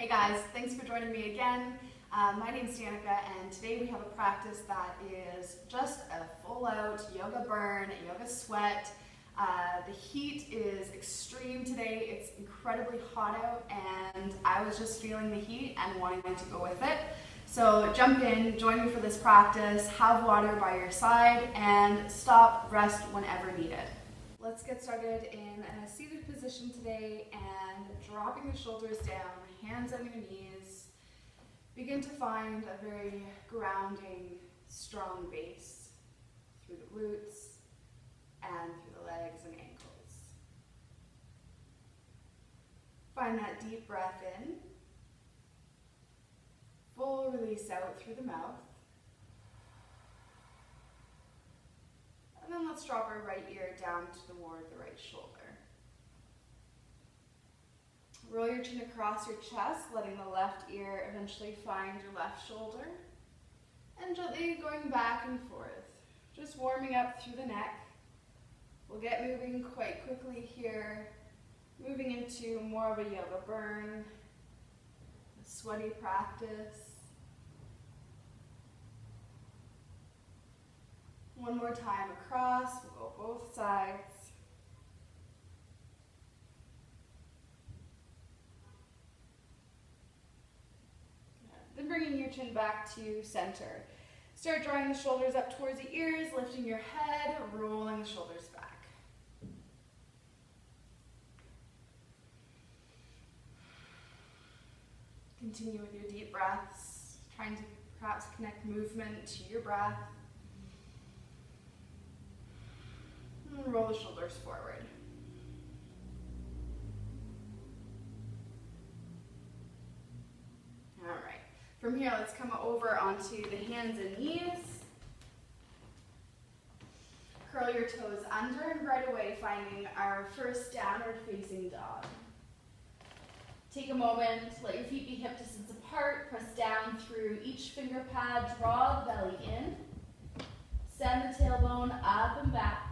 Hey guys, thanks for joining me again. My name's Danica, and today we have a practice that is just a full-out yoga burn, yoga sweat. The heat is extreme today. It's incredibly hot out, and I was just feeling the heat and wanting to go with it. So jump in, join me for this practice, have water by your side, and stop, rest whenever needed. Let's get started in a seated position today and dropping the shoulders down, hands on your knees. Begin to find a very grounding, strong base through the glutes and through the legs and ankles. Find that deep breath in, full release out through the mouth. And then let's drop our right ear down toward the right shoulder. Roll your chin across your chest, letting the left ear eventually find your left shoulder. And gently going back and forth, just warming up through the neck. We'll get moving quite quickly here, moving into more of a yoga burn, a sweaty practice. One more time across, we'll go both sides. Then bringing your chin back to center. Start drawing the shoulders up towards the ears, lifting your head, rolling the shoulders back. Continue with your deep breaths, trying to perhaps connect movement to your breath. And roll the shoulders forward. All right. From here, let's come over onto the hands and knees. Curl your toes under and right away finding our first downward facing dog. Take a moment, let your feet be hip distance apart, press down through each finger pad, draw the belly in, send the tailbone up and back.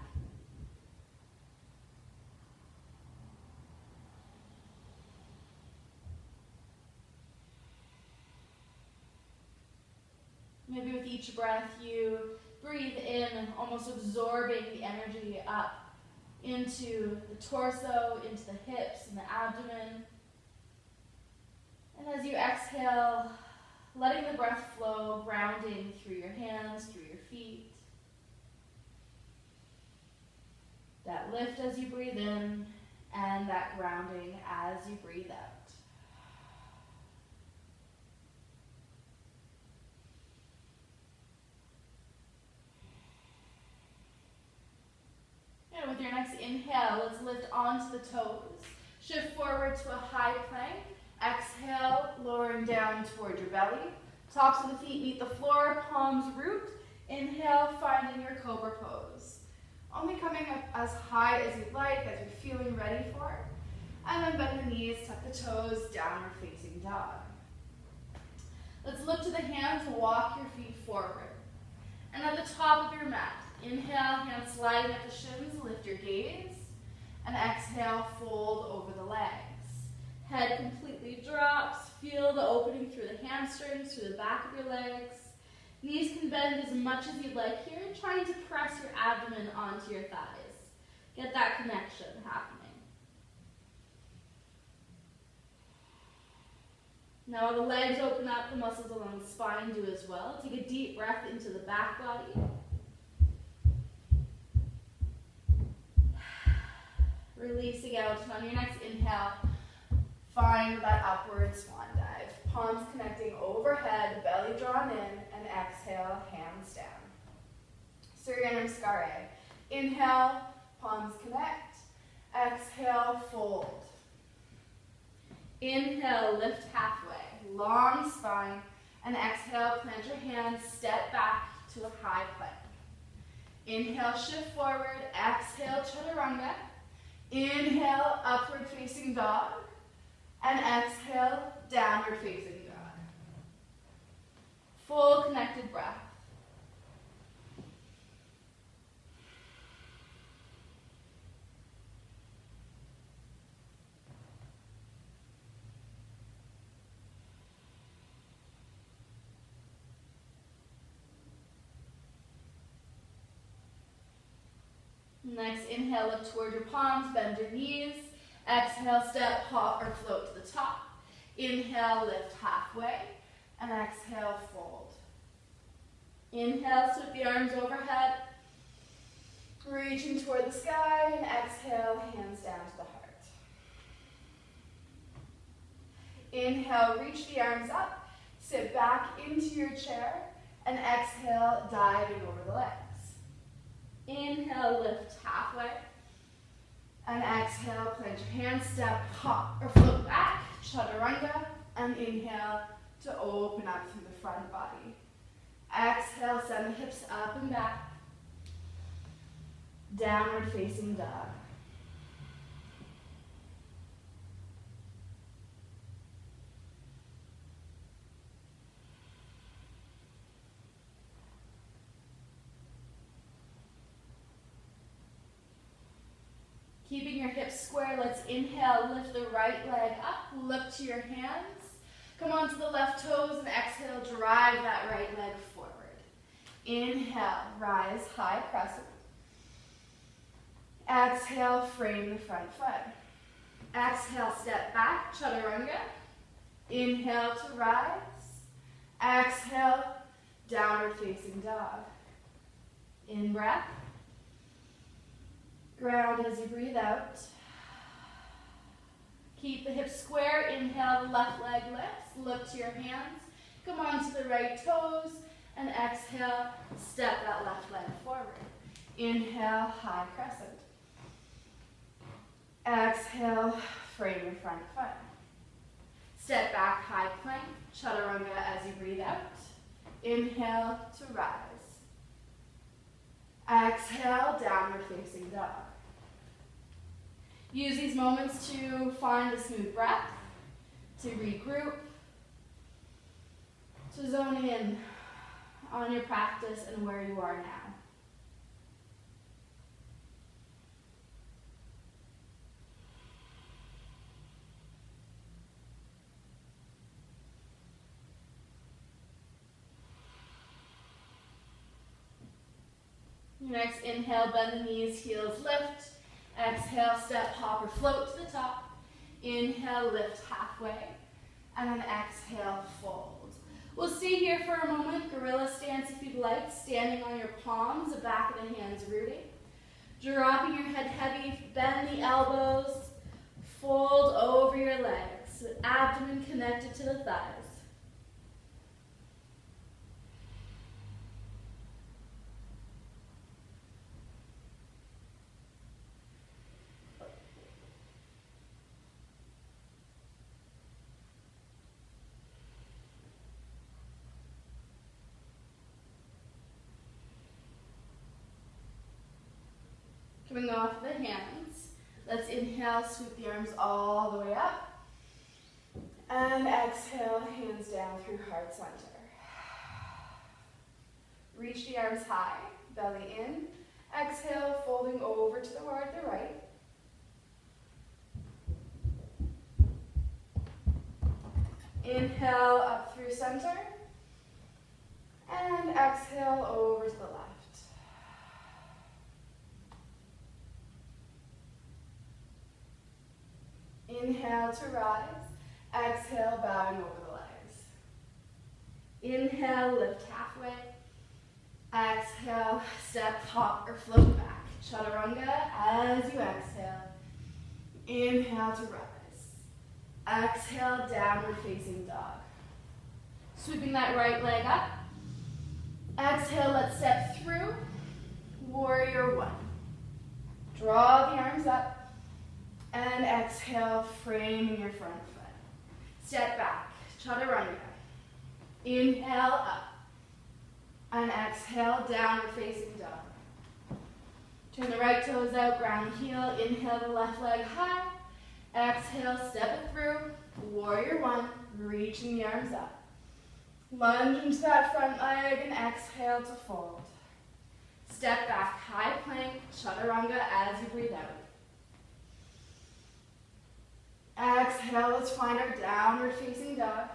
Maybe with each breath you breathe in, almost absorbing the energy up into the torso, into the hips and the abdomen. And as you exhale, letting the breath flow, grounding through your hands, through your feet. That lift as you breathe in, and that grounding as you breathe out. And with your next inhale, let's lift onto the toes. Shift forward to a high plank. Exhale, lowering down toward your belly. Tops of the feet meet the floor, palms root. Inhale, finding your cobra pose. Only coming up as high as you'd like, as you're feeling ready for it. And then bend the knees, tuck the toes, downward facing dog. Let's look to the hands, walk your feet forward. And at the top of your mat, inhale, hands sliding at the shins, lift your gaze. And exhale, fold over the legs. Head completely drops, feel the opening through the hamstrings, through the back of your legs. Knees can bend as much as you'd like here, trying to press your abdomen onto your thighs. Get that connection happening. Now the legs open up, the muscles along the spine do as well. Take a deep breath into the back body. Releasing out, and on your next inhale, find that upward swan dive. Palms connecting overhead, belly drawn in, and exhale, hands down. Surya Namaskar. Inhale, palms connect. Exhale, fold. Inhale, lift halfway, long spine, and exhale, plant your hands, step back to a high plank. Inhale, shift forward, exhale, chaturanga. Inhale, upward facing dog, and exhale, downward facing dog. Full connected breath. inhale, look toward your palms, bend your knees. Exhale, step, hop, or float to the top. Inhale, lift halfway, and exhale, fold. Inhale, sweep the arms overhead, reaching toward the sky, and exhale, hands down to the heart. Inhale, reach the arms up, sit back into your chair, and exhale, diving over the legs. Inhale, lift halfway, and exhale, plant your hands, step, hop, or float back, chaturanga, and inhale to open up through the front body. Exhale, send the hips up and back, downward facing dog. Keeping your hips square, let's inhale, lift the right leg up, look to your hands. Come onto the left toes and exhale, drive that right leg forward. Inhale, rise, high crescent. Exhale, frame the front foot. Exhale, step back, chaturanga. Inhale to rise. Exhale, downward facing dog. In breath. Ground as you breathe out. Keep the hips square. Inhale, the left leg lifts. Look to your hands. Come onto the right toes. And exhale, step that left leg forward. Inhale, high crescent. Exhale, frame your front foot. Step back, high plank, chaturanga as you breathe out. Inhale to rise. Exhale, downward facing dog. Use these moments to find a smooth breath, to regroup, to zone in on your practice and where you are now. Next, inhale, bend the knees, heels lift. Exhale, step, hop, or float to the top. Inhale, lift halfway. And then exhale, fold. We'll stay here for a moment. Gorilla stance if you'd like. Standing on your palms, the back of the hands rooting. Dropping your head heavy, bend the elbows. Fold over your legs. Abdomen connected to the thighs. Coming off the hands, let's inhale, sweep the arms all the way up. And exhale, hands down through heart center. Reach the arms high, belly in. Exhale, folding over to the right. Inhale, up through center. And exhale, over to the left. Inhale to rise. Exhale, bowing over the legs. Inhale, lift halfway. Exhale, step, hop, or float back. Chaturanga as you exhale. Inhale to rise. Exhale, downward facing dog. Sweeping that right leg up. Exhale, let's step through. Warrior one. Draw the arms up. And exhale, framing your front foot. Step back, chaturanga. Inhale, up. And exhale, downward facing dog. Turn the right toes out, ground the heel. Inhale the left leg high. Exhale, step it through. Warrior one, reaching the arms up. Lunge into that front leg and exhale to fold. Step back, high plank, chaturanga as you breathe out. Exhale, let's find our downward facing dog.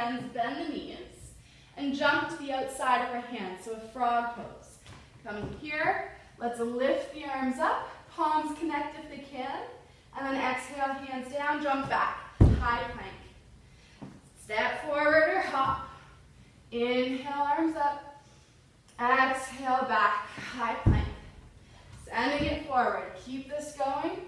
hands, bend the knees, and jump to the outside of our hands, so a frog pose. Coming here, let's lift the arms up, palms connect if they can, and then exhale, hands down, jump back, high plank. Step forward or hop. Inhale, arms up. Exhale, back, high plank. Sending it forward. Keep this going.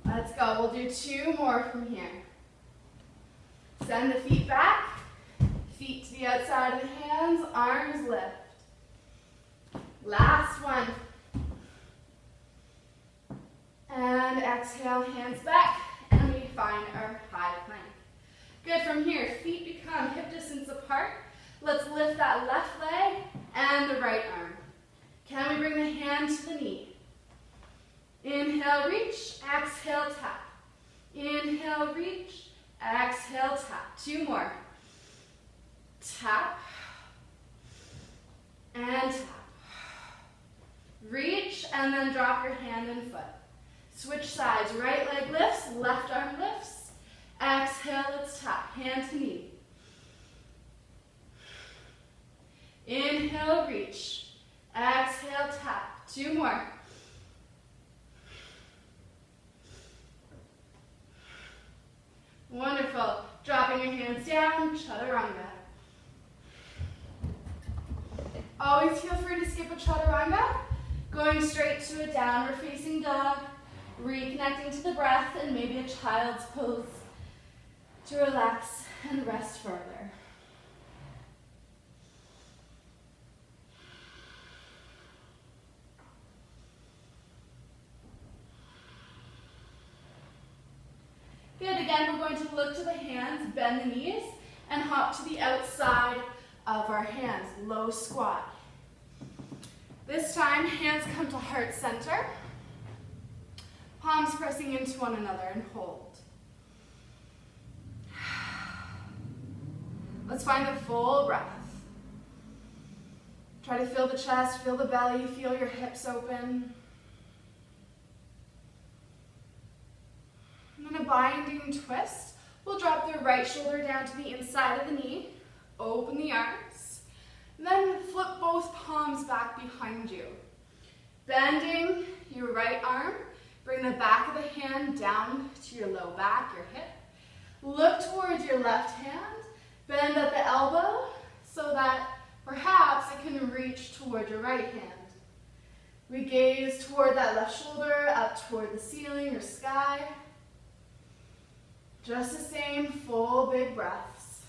Let's go. We'll do 2 more from here. Send the feet back. Feet to the outside of the hands. Arms lift. Last one. And exhale, hands back. And we find our high plank. Good, from here, feet become hip distance apart. Let's lift that left leg and the right arm. Can we bring the hand to the knee? Inhale, reach, exhale, tap. Inhale, reach, exhale, tap. 2 more. Tap and tap. Reach and then drop your hand and foot. Switch sides, right leg lifts, left arm lifts. Exhale, let's tap, hand to knee. Inhale, reach. Exhale, tap. 2 more. Wonderful. Dropping your hands down, chaturanga. Always feel free to skip a chaturanga. Going straight to a downward facing dog. Reconnecting to the breath and maybe a child's pose to relax and rest further. Good, again, we're going to look to the hands, bend the knees, and hop to the outside of our hands, low squat. This time, hands come to heart center, palms pressing into one another and hold. Let's find a full breath. Try to feel the chest, feel the belly, feel your hips open. And then a binding twist. We'll drop the right shoulder down to the inside of the knee, open the arms, and then flip both palms back behind you. Bending your right arm, bring the back of the hand down to your low back, your hip. Look towards your left hand. Bend at the elbow so that perhaps it can reach toward your right hand. We gaze toward that left shoulder, up toward the ceiling or sky. Just the same, full big breaths.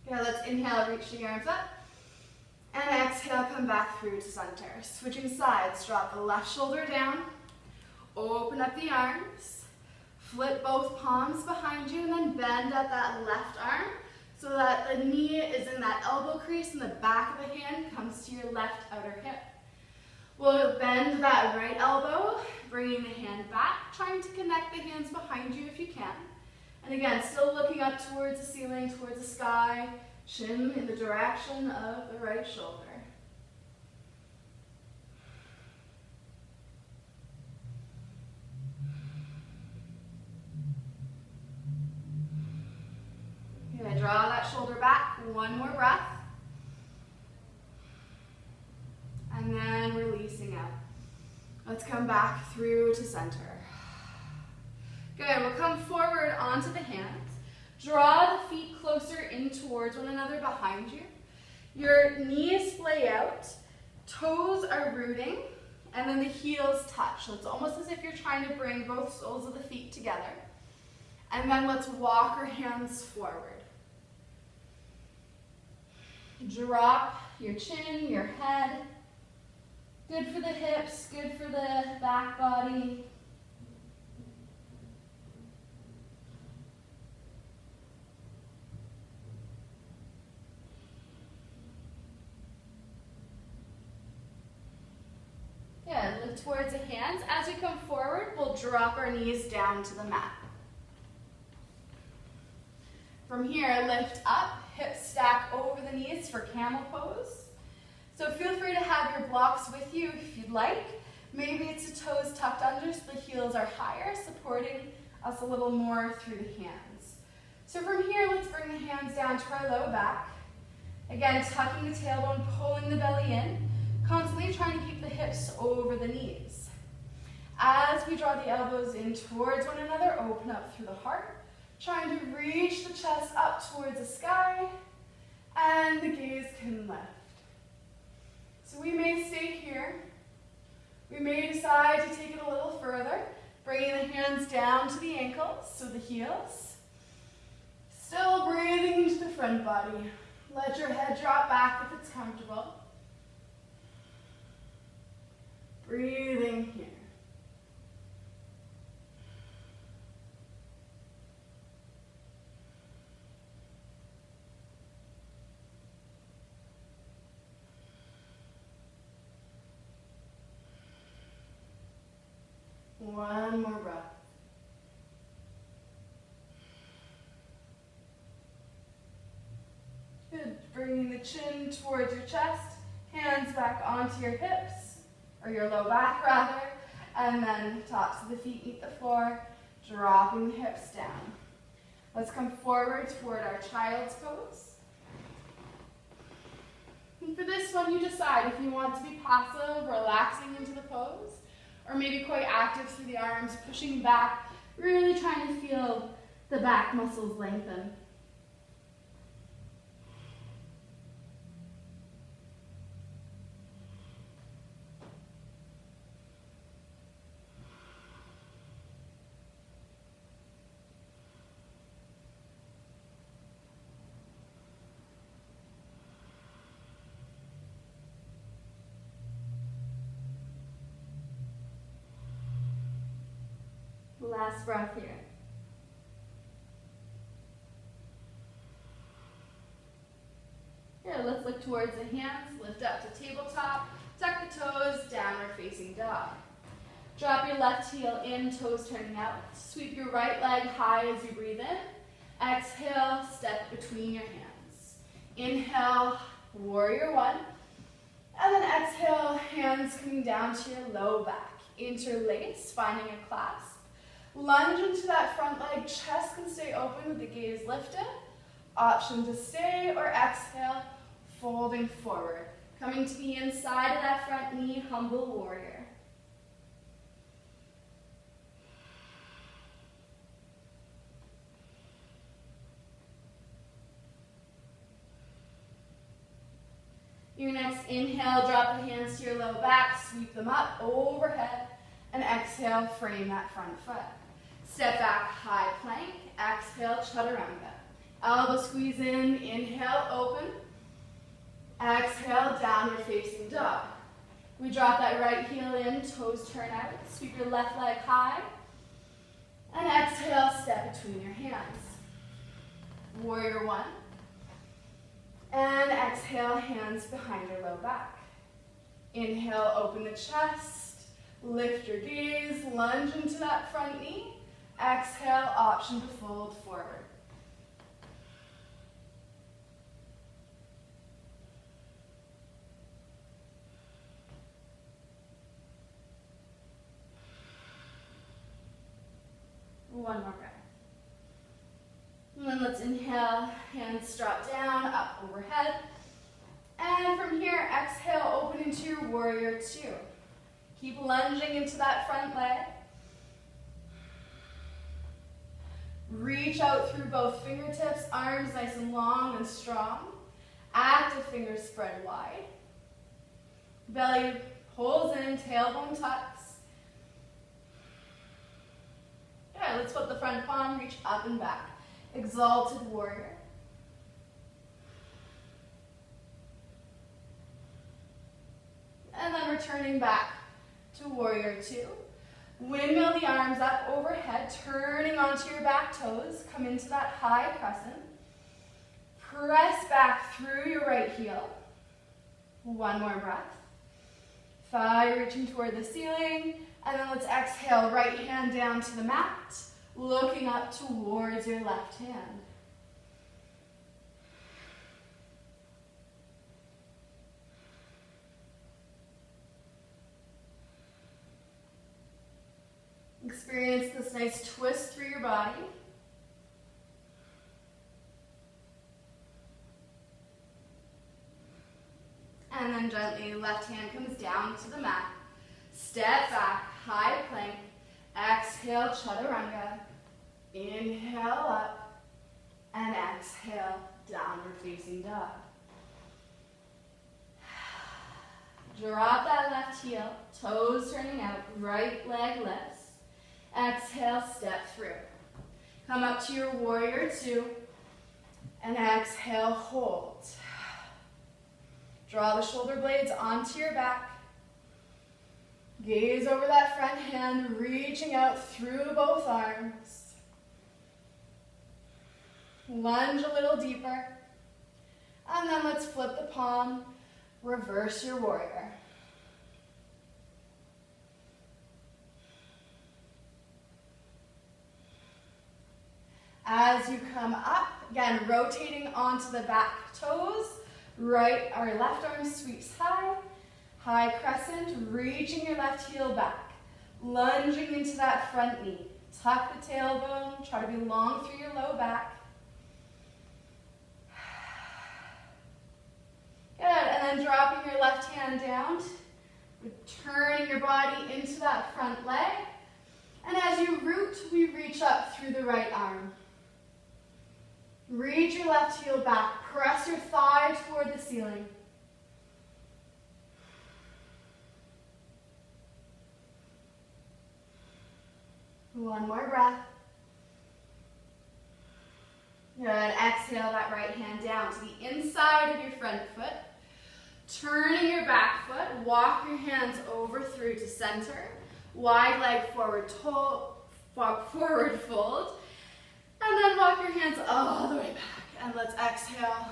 Okay, let's inhale, reach the arms up. And exhale, come back through to center. Switching sides, drop the left shoulder down, open up the arms, flip both palms behind you, and then bend at that left arm so that the knee is in that elbow crease and the back of the hand comes to your left outer hip. We'll bend that right elbow, bringing the hand back, trying to connect the hands behind you if you can. And again, still looking up towards the ceiling, towards the sky, chin in the direction of the right shoulder. You're going to draw that shoulder back, 1 more breath. And then releasing out. Let's come back through to center. Good, we'll come forward onto the hands. Draw the feet closer in towards one another behind you. Your knees splay out, toes are rooting, and then the heels touch. So it's almost as if you're trying to bring both soles of the feet together. And then let's walk our hands forward. Drop your chin, your head. Good for the hips, good for the back body. Good, look towards the hands. As we come forward, we'll drop our knees down to the mat. From here, lift up, hips stack over the knees for camel pose. So feel free to have your blocks with you if you'd like. Maybe it's the toes tucked under so the heels are higher, supporting us a little more through the hands. So from here, let's bring the hands down to our low back. Again, tucking the tailbone, pulling the belly in, constantly trying to keep the hips over the knees. As we draw the elbows in towards one another, open up through the heart, trying to reach the chest up towards the sky, and the gaze can lift. So we may stay here. We may decide to take it a little further, bringing the hands down to the ankles, so the heels. Still breathing into the front body. Let your head drop back if it's comfortable. Breathing here. One more breath. Good. Bringing the chin towards your chest, hands back onto your hips, or your low back rather, and then tops of the feet meet the floor, dropping the hips down. Let's come forward toward our child's pose. And for this one, you decide if you want to be passive, relaxing into the pose, or maybe quite active through the arms, pushing back, really trying to feel the back muscles lengthen. Last breath here. Good, let's look towards the hands, lift up to tabletop, tuck the toes, downward facing dog. Drop your left heel in, toes turning out. Sweep your right leg high as you breathe in. Exhale, step between your hands. Inhale, warrior one. And then exhale, hands coming down to your low back. Interlace, finding a clasp. Lunge into that front leg, chest can stay open with the gaze lifted. Option to stay or exhale, folding forward. Coming to the inside of that front knee, humble warrior. Your next inhale, drop the hands to your low back, sweep them up overhead, and exhale, frame that front foot. Step back, high plank. Exhale, chaturanga. Elbow squeeze in. Inhale, open. Exhale, downward facing dog. We drop that right heel in, toes turn out. Sweep your left leg high. And exhale, step between your hands. Warrior one. And exhale, hands behind your low back. Inhale, open the chest. Lift your gaze, lunge into that front knee. Exhale, option to fold forward. One more breath. And then let's inhale, hands drop down, up overhead. And from here, exhale, open into your warrior two. Keep lunging into that front leg. Reach out through both fingertips, arms nice and long and strong. Active fingers spread wide. Belly pulls in, tailbone tucks. Good, let's flip the front palm, reach up and back. Exalted warrior. And then returning back to warrior two. Windmill the arms up overhead, turning onto your back toes. Come into that high crescent. Press back through your right heel. One more breath. Thigh reaching toward the ceiling. And then let's exhale, right hand down to the mat, looking up towards your left hand. Experience this nice twist through your body. And then gently, left hand comes down to the mat. Step back, high plank. Exhale, chaturanga. Inhale up. And exhale, downward facing dog. Drop that left heel, toes turning out, right leg lifts. Exhale, step through. Come up to your warrior two. And exhale, hold. Draw the shoulder blades onto your back. Gaze over that front hand, reaching out through both arms. Lunge a little deeper. And then let's flip the palm, reverse your warrior. As you come up, again, rotating onto the back toes, right or left arm sweeps high, high crescent, reaching your left heel back, lunging into that front knee. Tuck the tailbone, try to be long through your low back. Good, and then dropping your left hand down, turning your body into that front leg. And as you root, we reach up through the right arm. Reach your left heel back, press your thigh toward the ceiling. One more breath. Good, exhale that right hand down to the inside of your front foot. Turning your back foot, walk your hands over through to center. Wide leg forward, forward fold. And then walk your hands all the way back. And let's exhale,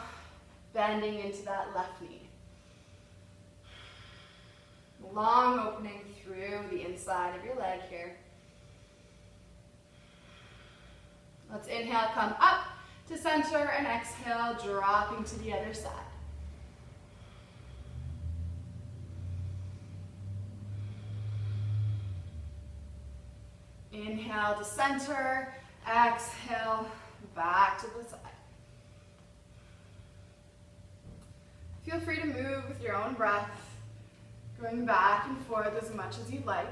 bending into that left knee. Long opening through the inside of your leg here. Let's inhale, come up to center, and exhale, dropping to the other side. Inhale to center, exhale, back to the side. Feel free to move with your own breath, going back and forth as much as you'd like.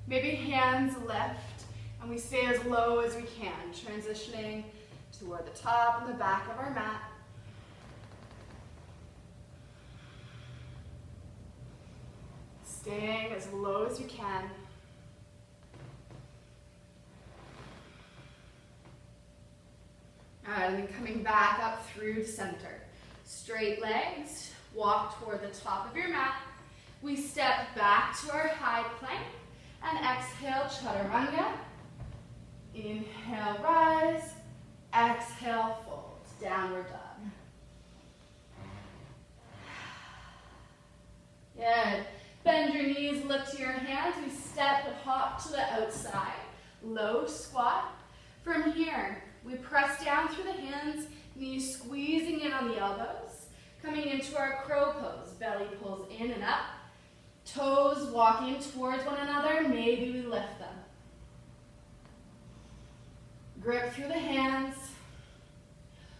Maybe hands lift, and we stay as low as we can, transitioning toward the top and the back of our mat. Staying as low as you can. And then coming back up through to center. Straight legs, walk toward the top of your mat. We step back to our high plank and exhale, chaturanga. Inhale, rise. Exhale, fold. Downward dog. Good. Bend your knees, look to your hands. We step and hop to the outside. Low squat. From here, we press down through the hands, knees squeezing in on the elbows. Coming into our crow pose. Belly pulls in and up. Toes walking towards one another. Maybe we lift them. Grip through the hands.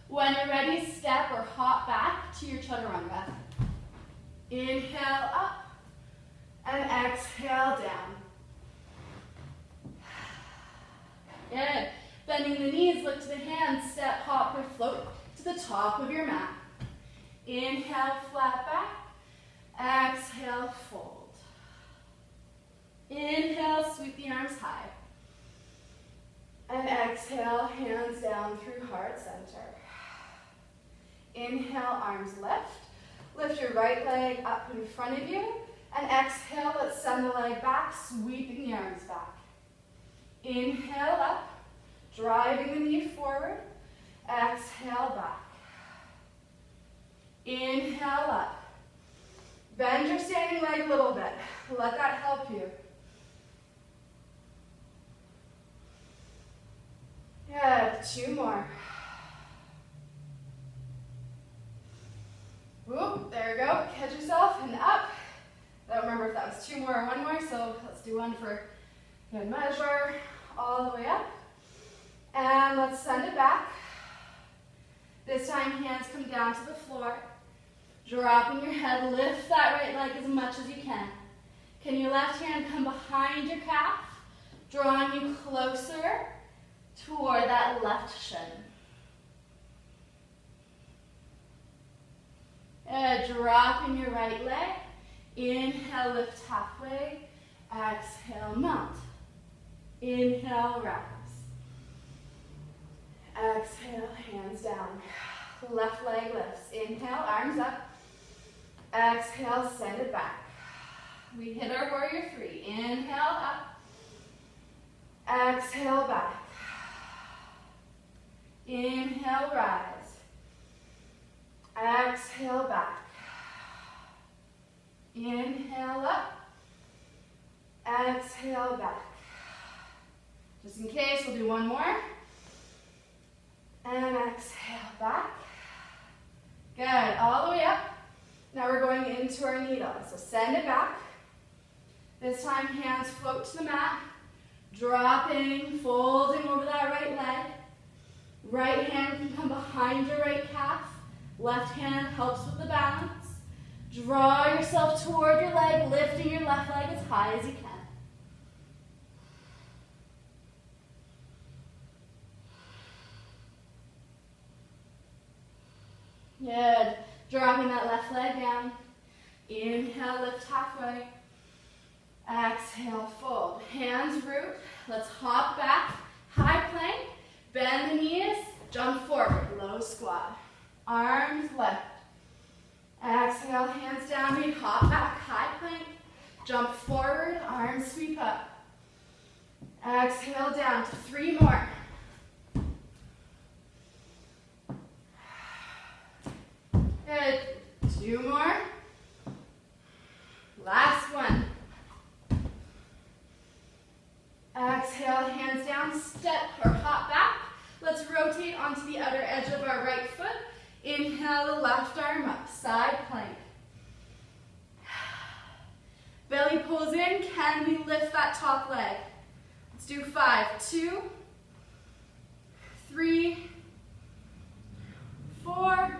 When you're ready, step or hop back to your chaturanga. Inhale up and exhale down. Good. Bending the knees, look to the hands, step, hop, or float to the top of your mat. Inhale, flat back. Exhale, fold. Inhale, sweep the arms high. And exhale, hands down through heart center. Inhale, arms lift. Lift your right leg up in front of you. And exhale, let's send the leg back, sweeping the arms back. Inhale up, driving the knee forward. Exhale back. Inhale up. Bend your standing leg a little bit. Let that help you. Good, 2 more. Whoop, there you go. Catch yourself and up. I don't remember if that was 2 more or 1 more, so let's do one for Good, measure all the way up. And let's send it back. This time, hands come down to the floor. Dropping your head, lift that right leg as much as you can. Can your left hand come behind your calf, drawing you closer toward that left shin. Dropping your right leg. Inhale, lift halfway. Exhale, mount. Inhale, rise. Exhale, hands down. Left leg lifts. Inhale, arms up. Exhale, send it back. We hit our warrior three. Inhale, up. Exhale, back. Inhale, rise. Exhale, back. Inhale, up. Exhale, back. Just in case, we'll do one more. And exhale, back. Good, all the way up. Now we're going into our knee dog. So send it back. This time, hands float to the mat. Dropping, folding over that right leg. Right hand can come behind your right calf. Left hand helps with the balance. Draw yourself toward your leg, lifting your left leg as high as you can. Good. Dropping that left leg down. Inhale, lift halfway. Exhale, fold. Hands root. Let's hop back. High plank. Bend the knees. Jump forward. Low squat. Arms left. Exhale, hands down. We hop back. High plank. Jump forward. Arms sweep up. Exhale, down to 3 more. Good. 2 more. Last one. Exhale, hands down, step or hop back. Let's rotate onto the outer edge of our right foot. Inhale, the left arm up, side plank. Belly pulls in, can we lift that top leg? Let's do 5, 2, 3, 4,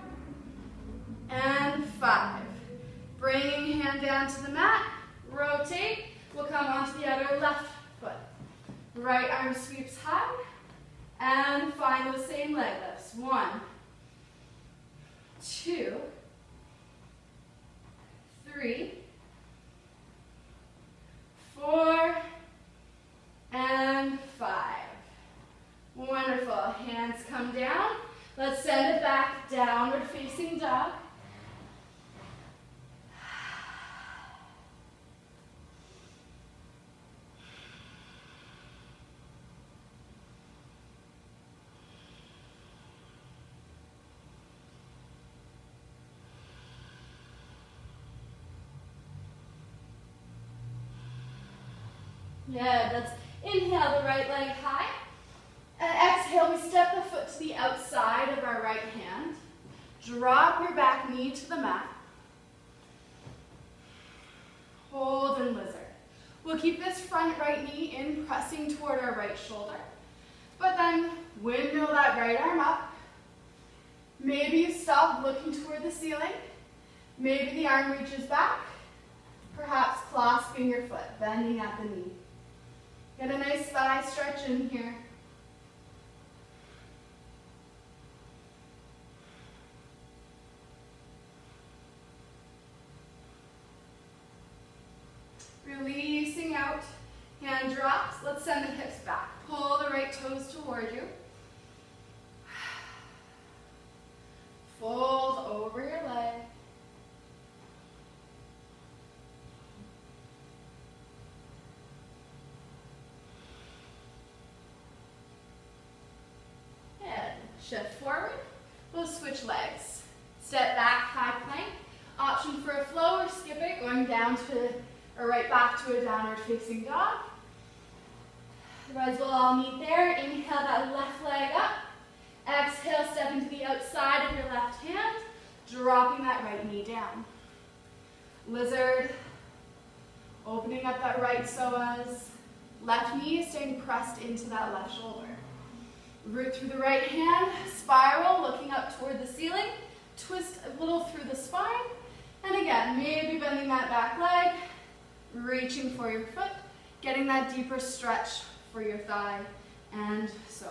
and 5. Bringing hand down to the mat, rotate. We'll come onto the other left foot. Right arm sweeps high, and find those same leg lifts. 1, 2, 3, 4, and 5. Wonderful. Hands come down. Let's send it back, downward facing dog. Good. Let's inhale the right leg high. And exhale, we step the foot to the outside of our right hand. Drop your back knee to the mat. Hold and lizard. We'll keep this front right knee in, pressing toward our right shoulder. But then windmill that right arm up. Maybe you stop looking toward the ceiling. Maybe the arm reaches back. Perhaps clasping your foot, bending at the knee. Get a nice thigh stretch in here. Releasing out, hand drops. Let's send the hips back. Pull the right toes toward you. Fold over your leg. Shift forward, we'll switch legs. Step back, high plank. Option for a flow or skip it, going down to, or right back to a downward facing dog. Otherwise we'll all meet there. Inhale that left leg up. Exhale, step into the outside of your left hand, dropping that right knee down. Lizard, opening up that right psoas, Left knee is staying pressed into that left shoulder. Root through the right hand, spiral, looking up toward the ceiling. Twist a little through the spine. And again, maybe bending that back leg, reaching for your foot, getting that deeper stretch for your thigh and psoas.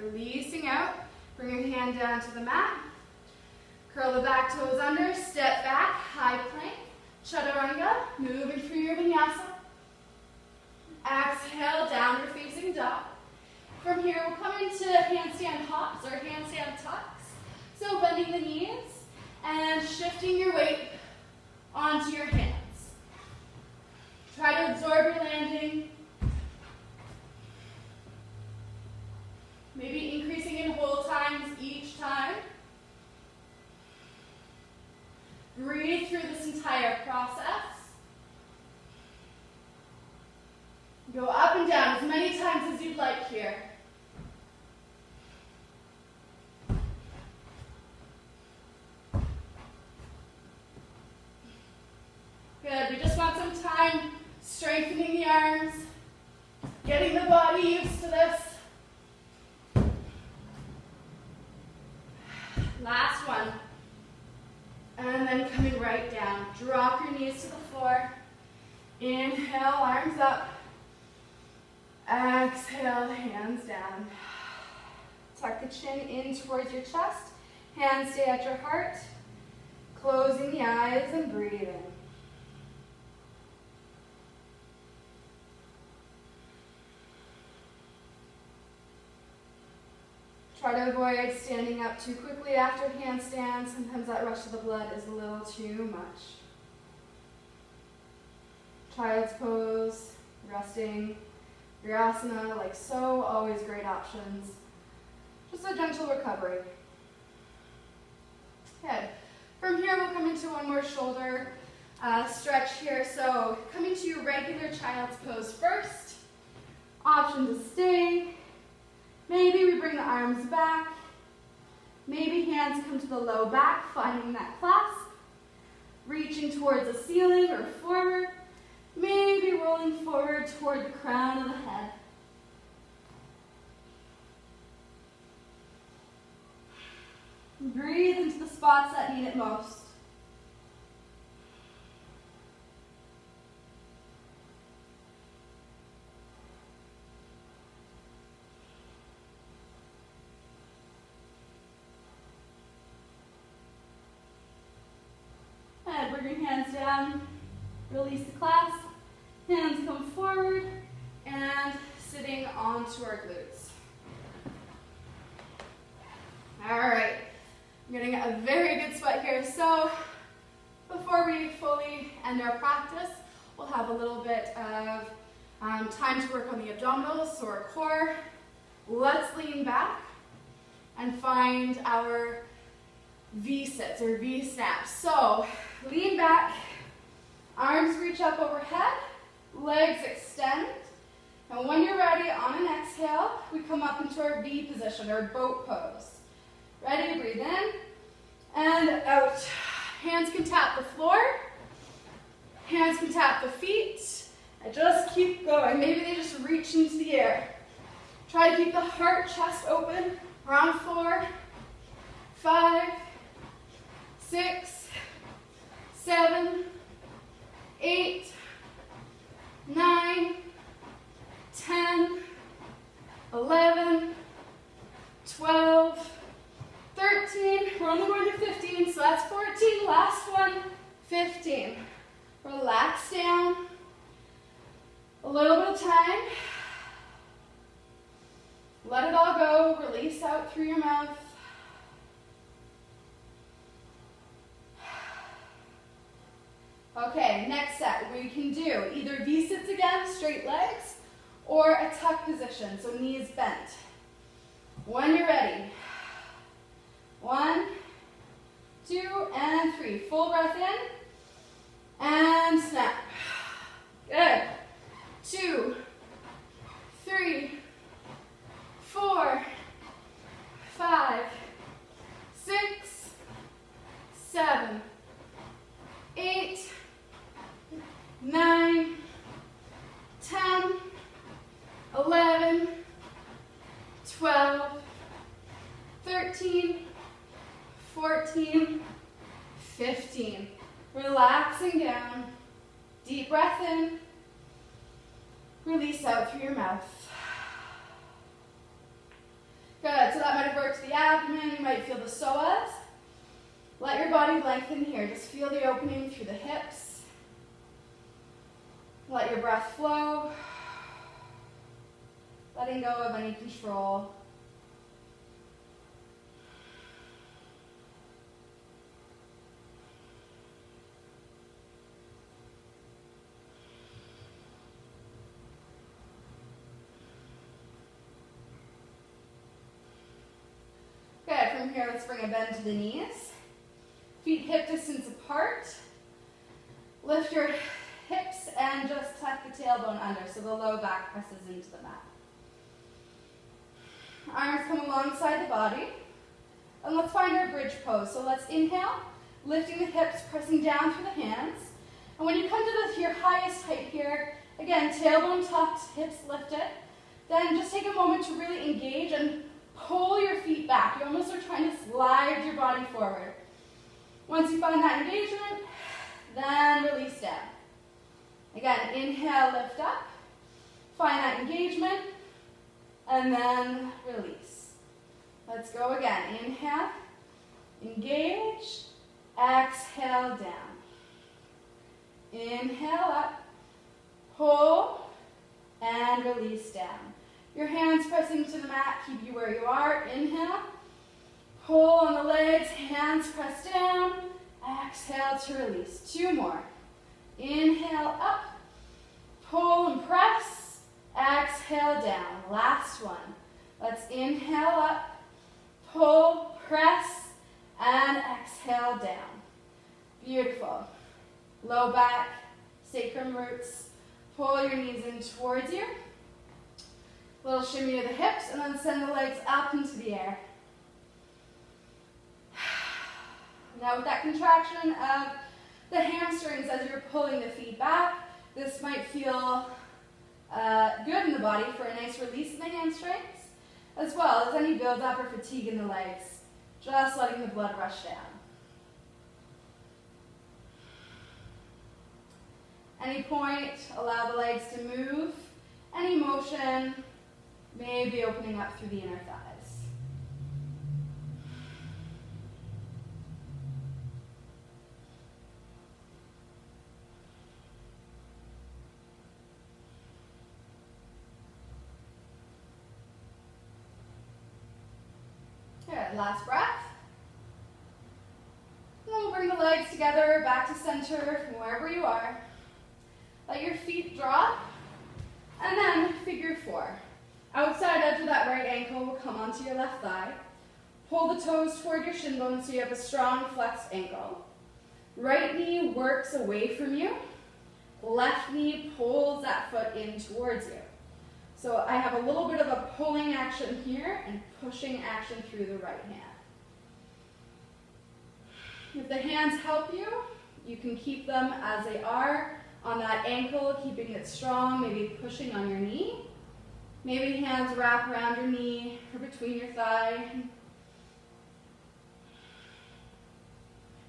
Releasing out, bring your hand down to the mat, curl the back toes under, step back, high plank, chaturanga, moving through your vinyasa. Exhale, downward facing dog. From here, we'll come into handstand hops or handstand tucks. So bending the knees and shifting your weight onto your hands. Try to absorb your landing. Maybe increasing in hold times each time. Breathe through this entire process. Go up and down as many times as you'd like here. Good, we just want some time strengthening the arms, getting the body used to this. Last one. And then coming right down. Drop your knees to the floor. Inhale, arms up. Exhale, hands down. Tuck the chin in towards your chest. Hands stay at your heart. Closing the eyes and breathing. Try to avoid standing up too quickly after handstand. Sometimes that rush of the blood is a little too much. Child's pose, resting, Vinyasa, like so, always great options. Just a gentle recovery. Good. From here, we'll come into one more shoulder stretch here. So coming to your regular child's pose first. Option to stay. Maybe we bring the arms back. Maybe hands come to the low back, finding that clasp. Reaching towards the ceiling or forward. Maybe rolling forward toward the crown of the head. Breathe into the spots that need it most. And bring your hands down, release the clasp, hands come forward, and sitting onto our glutes. All right, I'm getting a very good sweat here. So before we fully end our practice, we'll have a little bit of time to work on the abdominals, so our core. Let's lean back and find our V-sits or V-snaps. So lean back, arms reach up overhead, legs extend. And when you're ready, on an exhale, we come up into our V position or boat pose. Ready? Breathe in and out. Hands can tap the floor. Hands can tap the feet. And just keep going. Maybe they just reach into the air. Try to keep the heart, chest open. Round 4, 5, 6, 7, 8, 9, 10, 11, 12, 13. We're only going to 15, so that's 14. Last one, 15. Relax down. A little bit of time. Let it all go. Release out through your mouth. Okay, next set. We can do either V-sits again, straight legs, or a tuck position, so knees bent. When you're ready. 1, 2, and 3. Full breath in. And snap. Good. 2, 3, 4, 5, 6, 7, 8, 9, 10, 11, 12, 13, 14, 15. Relaxing down. Deep breath in. Release out through your mouth. Good, so that might have worked the abdomen. You might feel the psoas. Let your body lengthen here. Just feel the opening through the hips. Let your breath flow. Letting go of any control. Good, from here let's bring a bend to the knees. Feet hip distance apart. Lift your hips and just tuck the tailbone under so the low back presses into the mat. Arms come alongside the body. And let's find our bridge pose. So let's inhale, lifting the hips, pressing down through the hands. And when you come to your highest height here, again, tailbone tucked, hips lifted. Then just take a moment to really engage and pull your feet back. You almost are trying to slide your body forward. Once you find that engagement, then release down. Again, inhale, lift up. Find that engagement, and then release. Let's go again. Inhale, engage, exhale down. Inhale up, pull, and release down. Your hands pressing to the mat, keep you where you are. Inhale, pull on the legs, hands press down. Exhale to release. 2 more. Inhale up, pull and press. Exhale down. Last one. Let's inhale up, pull, press, and exhale down. Beautiful. Low back, sacrum roots. Pull your knees in towards you. Little shimmy of the hips, and then send the legs up into the air. Now with that contraction of the hamstrings as you're pulling the feet back, this might feel good in the body for a nice release in the hamstrings, as well as any buildup or fatigue in the legs, just letting the blood rush down. Any point, allow the legs to move. Any motion, maybe opening up through the inner thighs. Good, last breath. And then we'll bring the legs together, back to center from wherever you are. Let your feet drop, and then figure 4. Outside edge of that right ankle will come onto your left thigh. Pull the toes toward your shin bone so you have a strong flexed ankle. Right knee works away from you. Left knee pulls that foot in towards you. So I have a little bit of a pulling action here and pushing action through the right hand. If the hands help you, you can keep them as they are on that ankle, keeping it strong, maybe pushing on your knee. Maybe hands wrap around your knee or between your thigh.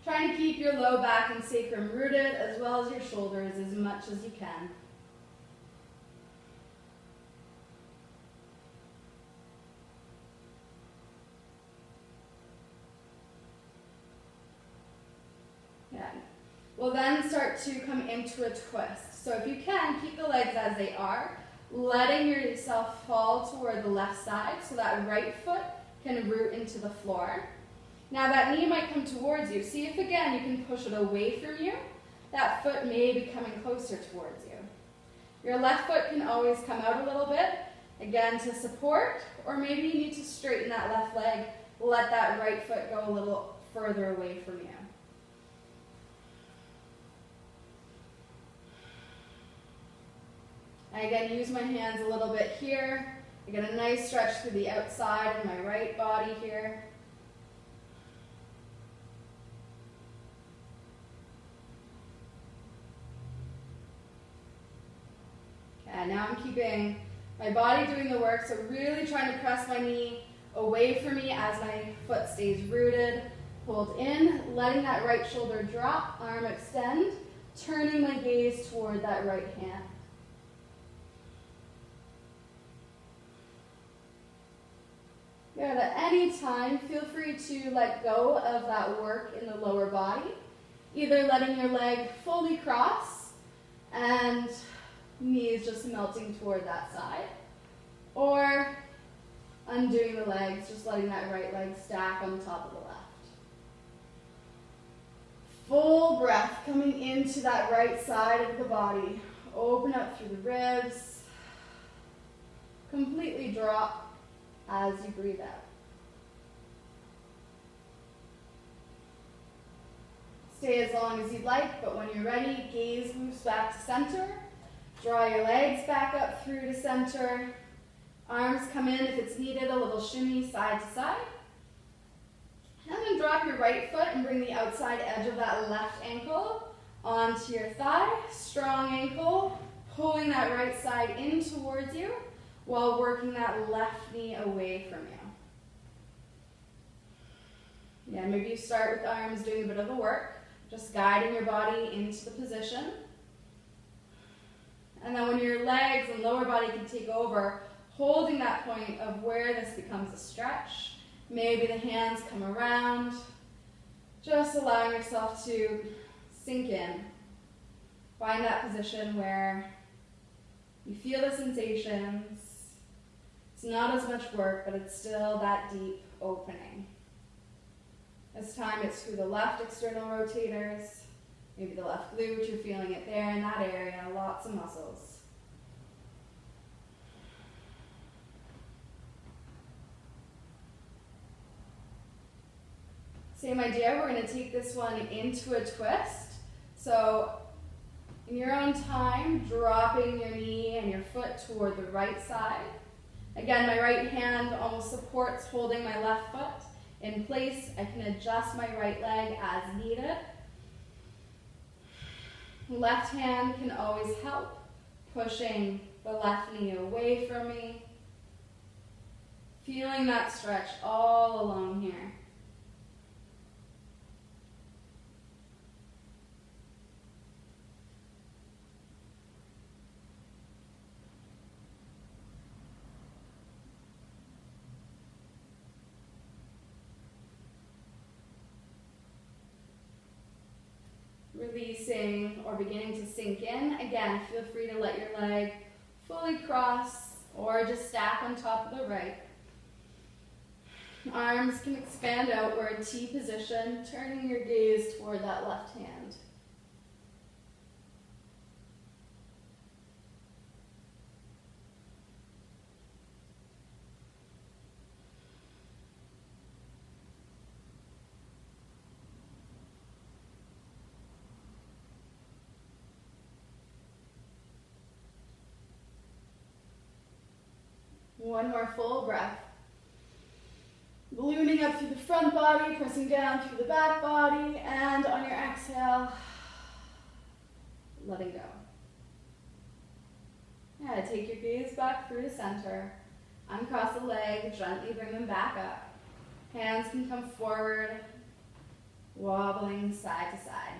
Trying to keep your low back and sacrum rooted as well as your shoulders as much as you can. We'll then start to come into a twist. So if you can, keep the legs as they are, letting yourself fall toward the left side so that right foot can root into the floor. Now that knee might come towards you. See if again you can push it away from you. That foot may be coming closer towards you. Your left foot can always come out a little bit, again to support, or maybe you need to straighten that left leg, let that right foot go a little further away from you. I again use my hands a little bit here. I get a nice stretch through the outside of my right body here. Okay, now I'm keeping my body doing the work, so really trying to press my knee away from me as my foot stays rooted. Hold in, letting that right shoulder drop, arm extend, turning my gaze toward that right hand. Good. At any time, feel free to let go of that work in the lower body, either letting your leg fully cross and knees just melting toward that side, or undoing the legs, just letting that right leg stack on top of the left. Full breath coming into that right side of the body. Open up through the ribs. Completely drop as you breathe out. Stay as long as you'd like, but when you're ready, gaze moves back to center. Draw your legs back up through to center. Arms come in if it's needed, a little shimmy side to side. And then drop your right foot and bring the outside edge of that left ankle onto your thigh. Strong ankle, pulling that right side in towards you while working that left knee away from you. Yeah, maybe you start with the arms doing a bit of the work, just guiding your body into the position. And then when your legs and lower body can take over, holding that point of where this becomes a stretch. Maybe the hands come around, just allowing yourself to sink in. Find that position where you feel the sensations. It's not as much work, but it's still that deep opening. This time it's through the left external rotators, maybe the left glute, you're feeling it there in that area, lots of muscles. Same idea, we're going to take this one into a twist. So in your own time, dropping your knee and your foot toward the right side. Again, my right hand almost supports holding my left foot in place. I can adjust my right leg as needed. Left hand can always help, pushing the left knee away from me. Feeling that stretch all along here. Releasing or beginning to sink in. Again, feel free to let your leg fully cross or just stack on top of the right. Arms can expand outward, T position, turning your gaze toward that left hand. One more full breath. Ballooning up through the front body, pressing down through the back body, and on your exhale, letting go. Yeah, take your gaze back through the center. Uncross the leg, gently bring them back up. Hands can come forward, wobbling side to side.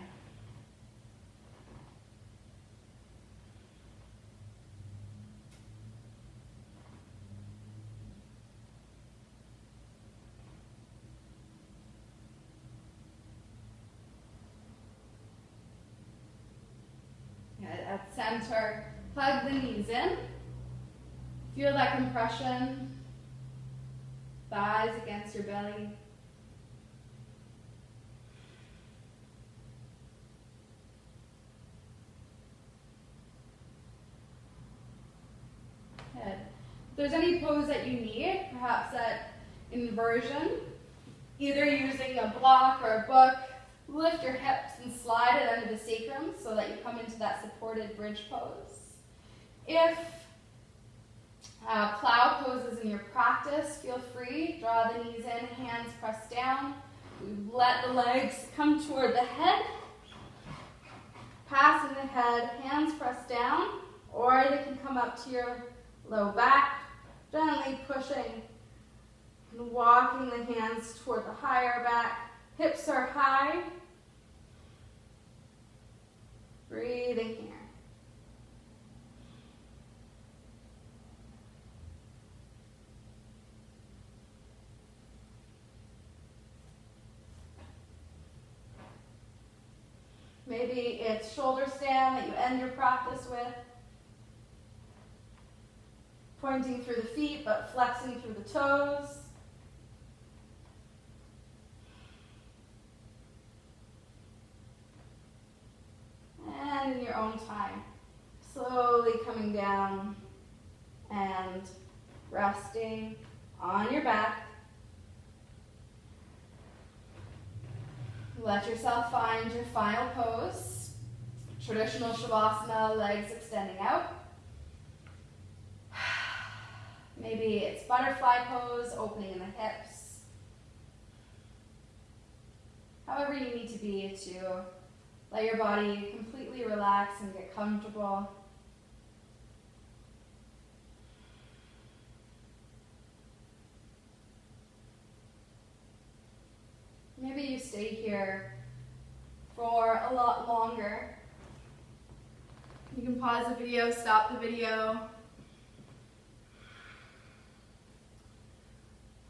At center, hug the knees in. Feel that compression. Thighs against your belly. Good. If there's any pose that you need, perhaps that inversion, either using a block or a book, lift your hips and slide it under the sacrum so that you come into that supported bridge pose. If plow poses in your practice, feel free. Draw the knees in, hands pressed down. Let the legs come toward the head. Passing the head, hands pressed down, or they can come up to your low back, gently pushing and walking the hands toward the higher back. Hips are high. Breathing here. Maybe it's shoulder stand that you end your practice with. Pointing through the feet, but flexing through the toes. And in your own time, slowly coming down and resting on your back. Let yourself find your final pose. Traditional Shavasana, legs extending out. Maybe it's butterfly pose, opening in the hips. However you need to be to let your body completely relax and get comfortable. Maybe you stay here for a lot longer. You can pause the video, stop the video.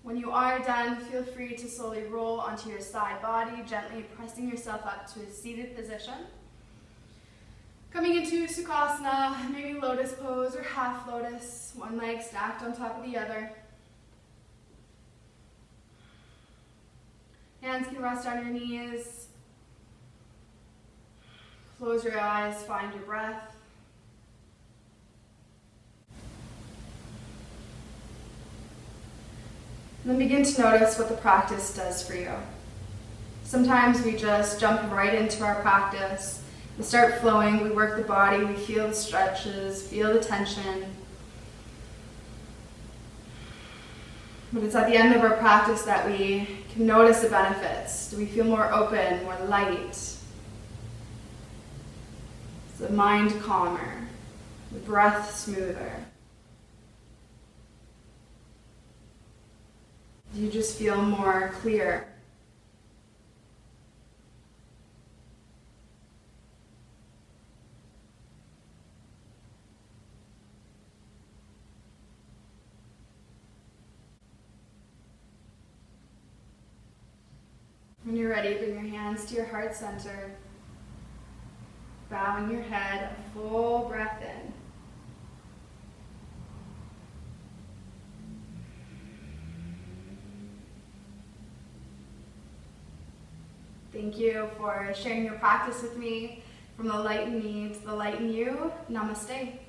When you are done, feel free to slowly roll onto your side body, gently pressing yourself up to a seated position. Coming into Sukhasana, maybe lotus pose or half lotus, one leg stacked on top of the other. Hands can rest on your knees. Close your eyes, find your breath. And then begin to notice what the practice does for you. Sometimes we just jump right into our practice. We start flowing, we work the body, we feel the stretches, feel the tension. But it's at the end of our practice that we can notice the benefits. Do we feel more open, more light? Is the mind calmer? The breath smoother? Do you just feel more clear? When you're ready, bring your hands to your heart center. Bowing your head, a full breath in. Thank you for sharing your practice with me. From the light in me to the light in you, namaste.